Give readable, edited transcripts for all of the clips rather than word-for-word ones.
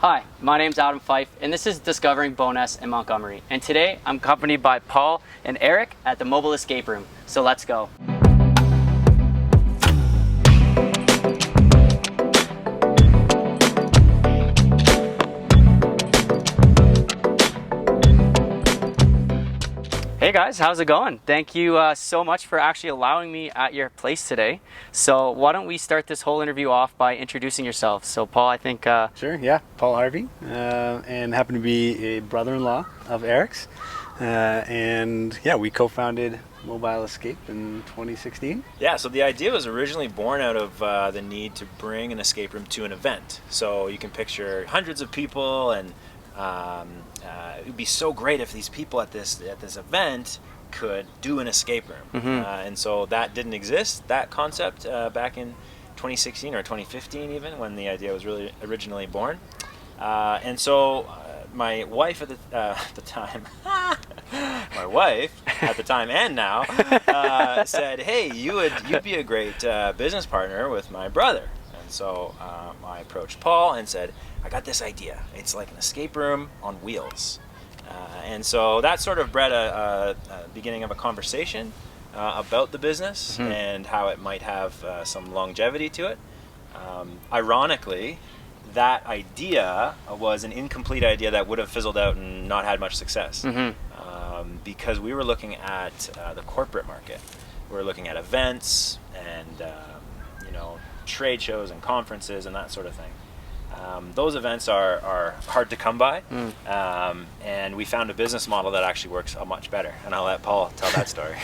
Hi, my name's Adam Fife, and this is Discovering Bowness in Montgomery. And today I'm accompanied by Paul and Eric at the Mobile Escape Room. So let's go. Hey guys, how's it going? Thank you so much for actually allowing me at your place today. So why don't we start this whole interview off by introducing yourself. So Paul, I think... Sure, yeah. Paul Harvey, and happen to be a brother-in-law of Eric's. And yeah, we co-founded Mobile Escape in 2016. Yeah, so the idea was originally born out of the need to bring an escape room to an event. So you can picture hundreds of people, and it would be so great if these people at this event could do an escape room. And so that didn't exist, that concept, back in 2016 or 2015 even, when the idea was really originally born. And so my wife at the time, my wife at the time and now, said, "Hey, you'd be a great business partner with my brother." And so I approached Paul and said, "I got this idea. It's like an escape room on wheels." And so that sort of bred a beginning of a conversation about the business and how it might have some longevity to it. Ironically, that idea was an incomplete idea that would have fizzled out and not had much success, because we were looking at the corporate market. We were looking at events and trade shows and conferences and that sort of thing. Those events are hard to come by, and we found a business model that actually works much better. And I'll let Paul tell that story.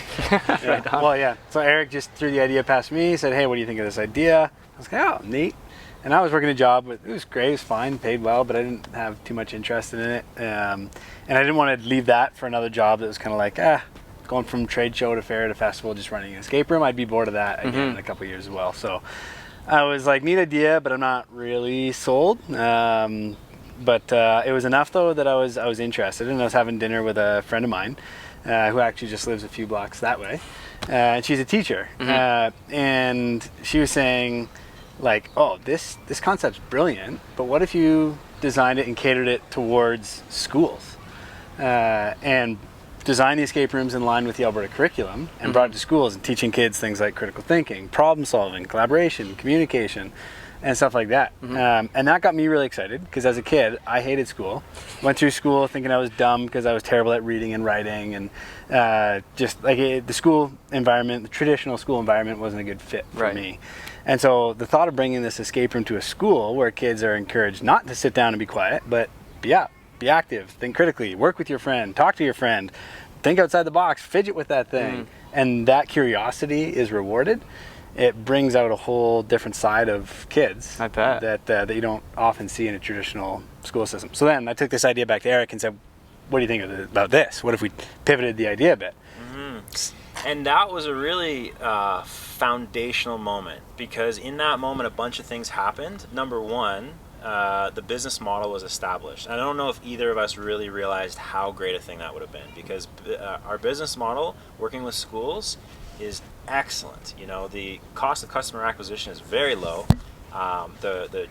Well, yeah. So Eric just threw the idea past me. He said, "Hey, what do you think of this idea?" I was like, "Oh, neat." And I was working a job, it was great, it was fine, paid well, but I didn't have too much interest in it. And I didn't want to leave that for another job that was kind of like, going from trade show to fair to festival, just running an escape room. I'd be bored of that again in a couple of years as well. So I was like, neat idea, but I'm not really sold. But it was enough though that I was interested, and I was having dinner with a friend of mine who actually just lives a few blocks that way. And she's a teacher. And she was saying, like, "Oh, this concept's brilliant, but what if you designed it and catered it towards schools and designed the escape rooms in line with the Alberta curriculum and brought it to schools and teaching kids things like critical thinking, problem solving, collaboration, communication, and stuff like that." And that got me really excited, because as a kid, I hated school. Went through school thinking I was dumb because I was terrible at reading and writing, and just like the school environment, the traditional school environment wasn't a good fit for me. And so the thought of bringing this escape room to a school where kids are encouraged not to sit down and be quiet, but be up, be active, think critically, work with your friend, talk to your friend, think outside the box, fidget with that thing, and that curiosity is rewarded, it brings out a whole different side of kids. I bet. That you don't often see in a traditional school system. So then I took this idea back to Eric and said, "What do you think about this? What if we pivoted the idea a bit?" And that was a really foundational moment, because in that moment a bunch of things happened. Number one, the business model was established. I don't know if either of us really realized how great a thing that would have been, because our business model, working with schools, is excellent. The cost of customer acquisition is very low. The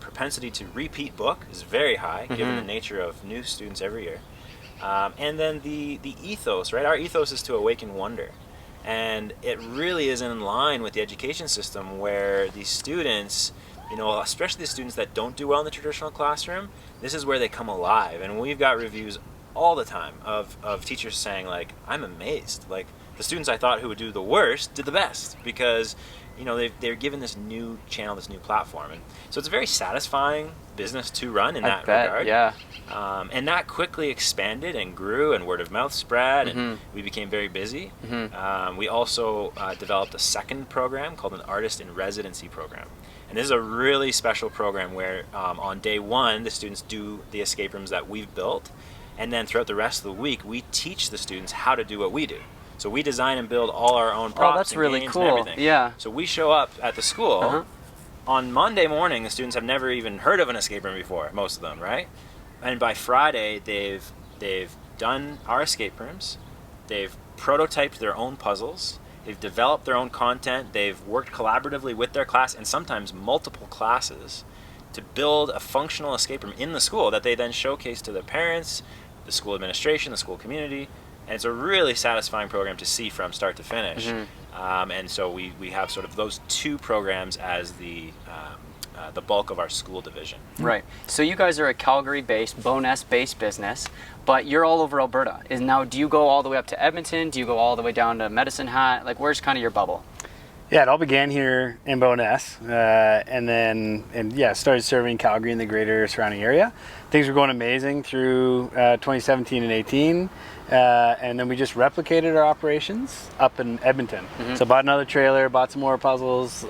propensity to repeat book is very high, given the nature of new students every year. And then the ethos, right? Our ethos is to awaken wonder. And it really is in line with the education system, where these students, especially the students that don't do well in the traditional classroom, this is where they come alive. And we've got reviews all the time of teachers saying, like, "I'm amazed. Like, the students I thought who would do the worst did the best," because they're given this new channel, this new platform. And so it's a very satisfying business to run in that regard. Yeah. And that quickly expanded and grew, and word of mouth spread, and we became very busy. We also developed a second program called an Artist in Residency program. And this is a really special program where on day one, the students do the escape rooms that we've built. And then throughout the rest of the week, we teach the students how to do what we do. So we design and build all our own props that's and really games cool. and everything. Yeah. So we show up at the school. On Monday morning, the students have never even heard of an escape room before, most of them, right? And by Friday, they've done our escape rooms. They've prototyped their own puzzles. They've developed their own content. They've worked collaboratively with their class, and sometimes multiple classes, to build a functional escape room in the school that they then showcase to their parents, the school administration, the school community. And it's a really satisfying program to see from start to finish. And so we have sort of those two programs as the bulk of our school division. Right. So you guys are a Calgary-based, Bowness-based business, but you're all over Alberta. Now, do you go all the way up to Edmonton? Do you go all the way down to Medicine Hat? Like, where's kind of your bubble? Yeah, it all began here in Bowness, started serving Calgary and the greater surrounding area. Things were going amazing through 2017 and 18, and then we just replicated our operations up in Edmonton. So bought another trailer, bought some more puzzles,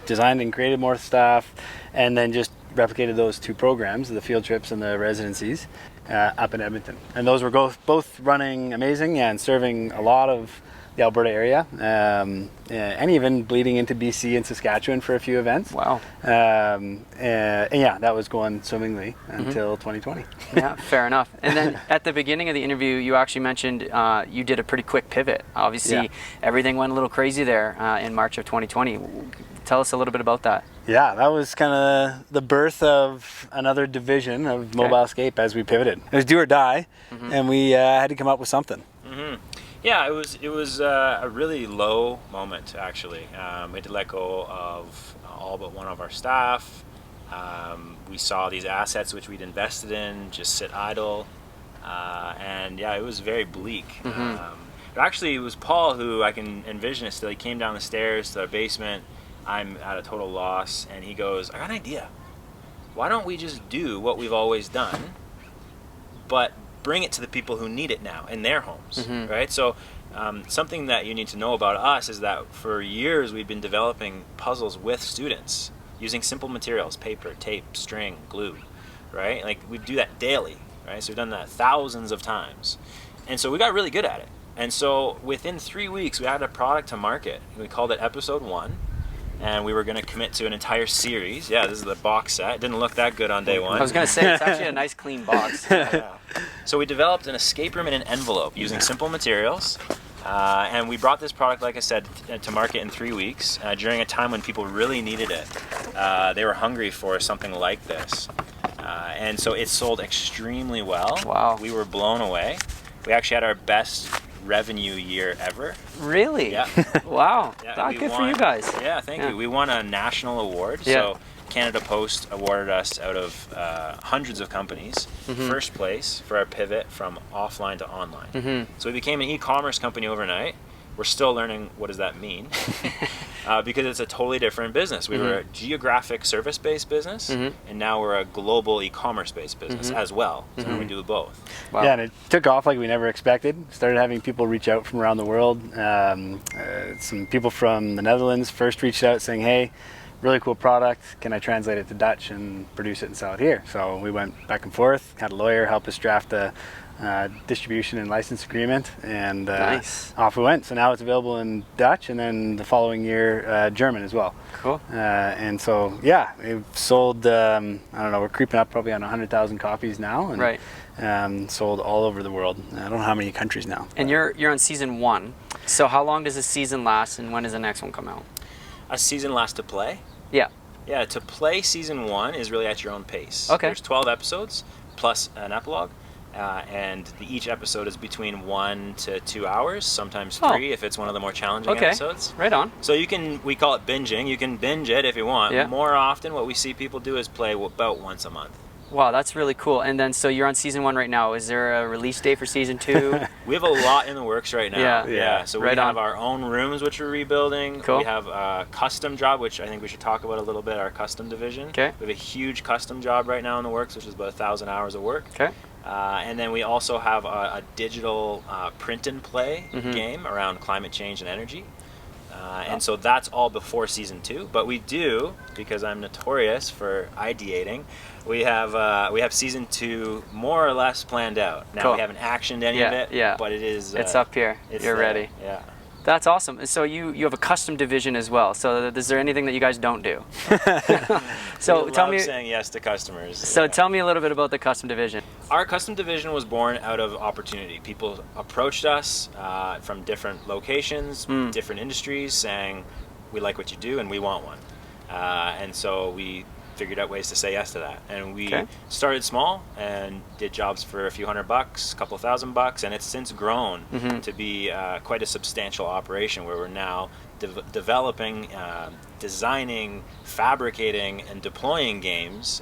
designed and created more stuff, and then just replicated those two programs, the field trips and the residencies, up in Edmonton. And those were both running amazing and serving a lot of the Alberta area, and even bleeding into BC and Saskatchewan for a few events. Wow. And yeah, that was going swimmingly until 2020. Yeah, fair enough. And then at the beginning of the interview, you actually mentioned you did a pretty quick pivot. Obviously, everything went a little crazy there in March of 2020. Tell us a little bit about that. Yeah, that was kind of the birth of another division of Mobile Escape as we pivoted. It was do or die, and we had to come up with something. Yeah, it was a really low moment, actually. We had to let go of all but one of our staff. We saw these assets which we'd invested in just sit idle, and yeah, it was very bleak. But actually, it was Paul who I can envision it still. He came down the stairs to our basement. I'm at a total loss, and he goes, "I got an idea. Why don't we just do what we've always done, but bring it to the people who need it now in their homes," right? So something that you need to know about us is that for years we've been developing puzzles with students using simple materials, paper, tape, string, glue, right? Like we do that daily, right? So we've done that thousands of times. And so we got really good at it. And so within 3 weeks we had a product to market. We called it Episode 1. And we were going to commit to an entire series. Yeah, this is the box set. It didn't look that good on day one. I was going to say, it's actually a nice clean box. So we developed an escape room in an envelope using simple materials. And we brought this product, like I said, to market in 3 weeks during a time when people really needed it. They were hungry for something like this. And so it sold extremely well. Wow. We were blown away. We actually had our best revenue year ever. Really? Yeah. Wow. Yeah, Good for you guys. Yeah, thank you. We won a national award. Yeah. So Canada Post awarded us out of hundreds of companies first place for our pivot from offline to online. So we became an e-commerce company overnight. We're still learning what does that mean because it's a totally different business. We were a geographic service-based business, and now we're a global e-commerce-based business as well. So now we do both. Wow. Yeah, and it took off like we never expected. Started having people reach out from around the world. Some people from the Netherlands first reached out saying, "Hey, really cool product. Can I translate it to Dutch and produce it and sell it here?" So we went back and forth, had a lawyer help us draft a distribution and license agreement, and Nice. off we went. So now it's available in Dutch, and then the following year German as well. Cool. And so yeah, we've sold I don't know, we're creeping up probably on 100,000 copies now, and Right. sold all over the world. I don't know how many countries now. And you're on season 1. So how long does this season last, and when does the next one come out? A season lasts to play. Yeah. Yeah, to play season 1 is really at your own pace. Okay. There's 12 episodes plus an epilogue. And each episode is between 1 to 2 hours, sometimes 3 if it's one of the more challenging episodes. Right on. So we call it binging. You can binge it if you want. Yeah. More often, what we see people do is play about once a month. Wow, that's really cool. And then, so you're on season 1 right now. Is there a release date for season 2? We have a lot in the works right now. Yeah. So Right we have on. our own rooms, which we're rebuilding. Cool. We have a custom job, which I think we should talk about a little bit, our custom division. Okay. We have a huge custom job right now in the works, which is about 1,000 hours of work. Okay. And then we also have a digital print and play game around climate change and energy. And so that's all before season 2. But we do, because I'm notorious for ideating, we have season 2 more or less planned out. Now Cool. we haven't actioned any of it, but it is. It's up here. You're ready. Yeah. That's awesome. And so you have a custom division as well. So is there anything that you guys don't do? So We tell love me. saying yes to customers. So Yeah. tell me a little bit about the custom division. Our custom division was born out of opportunity. People approached us from different locations, different industries, saying, "We like what you do, and we want one." And so we figured out ways to say yes to that. And we Okay. started small and did jobs for a few $100, a couple $1,000, and it's since grown to be quite a substantial operation where we're now developing, designing, fabricating, and deploying games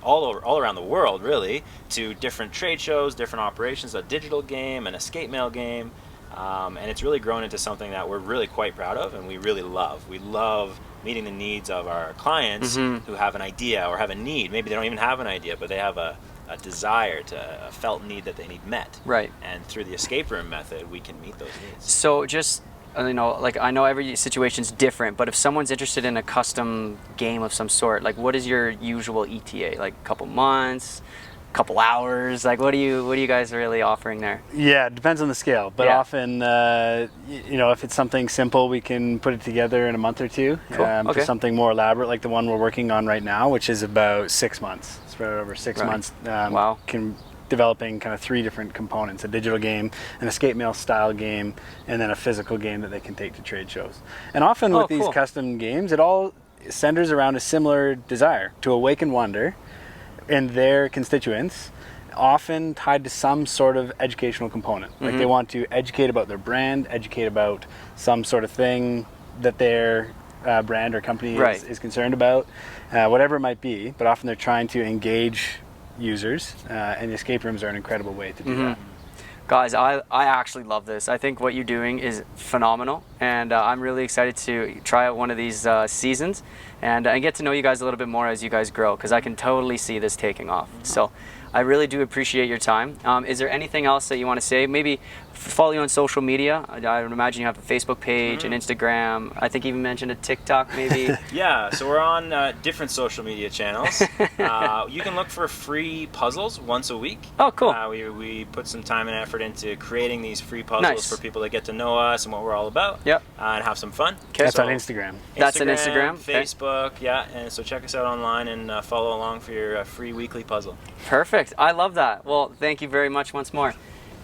all around the world, really, to different trade shows, different operations, a digital game, an escape mail game. And it's really grown into something that we're really quite proud of and we really love. We love meeting the needs of our clients who have an idea or have a need. Maybe they don't even have an idea, but they have a desire, a felt need that they need met. Right. And through the escape room method, we can meet those needs. So just, like I know every situation's different, but if someone's interested in a custom game of some sort, like what is your usual ETA? Like a couple months, couple hours? Like what are you guys really offering there? Yeah, it depends on the scale, but Yeah. often, if it's something simple, we can put it together in a month or two. Cool, okay. For something more elaborate, like the one we're working on right now, which is about 6 months, spread over 6 Right. months. Wow. Developing kind of 3 different components: a digital game, an escape mail style game, and then a physical game that they can take to trade shows. And often Oh, with these cool. custom games, it all centers around a similar desire to awaken wonder in their constituents, often tied to some sort of educational component. Like they want to educate about their brand, educate about some sort of thing that their brand or company Right. is concerned about, whatever it might be. But often they're trying to engage users, and escape rooms are an incredible way to do that. Guys, I actually love this. I think what you're doing is phenomenal, and I'm really excited to try out one of these seasons and get to know you guys a little bit more as you guys grow, because I can totally see this taking off. So I really do appreciate your time. Is there anything else that you want to say? Maybe follow you on social media. I would imagine you have a Facebook page, an Instagram. I think you even mentioned a TikTok maybe. Yeah, so we're on different social media channels. You can look for free puzzles once a week. Oh, cool. We put some time and effort into creating these free puzzles Nice. for people to get to know us and what we're all about. Yep. And have some fun. That's So on Instagram. That's an Instagram, okay. Facebook, yeah. And so check us out online and follow along for your free weekly puzzle. Perfect. I love that. Well, thank you very much once more.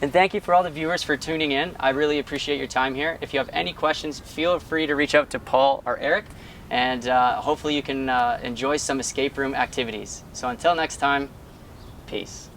And thank you for all the viewers for tuning in. I really appreciate your time here. If you have any questions, feel free to reach out to Paul or Eric, and hopefully you can enjoy some escape room activities. So until next time, peace.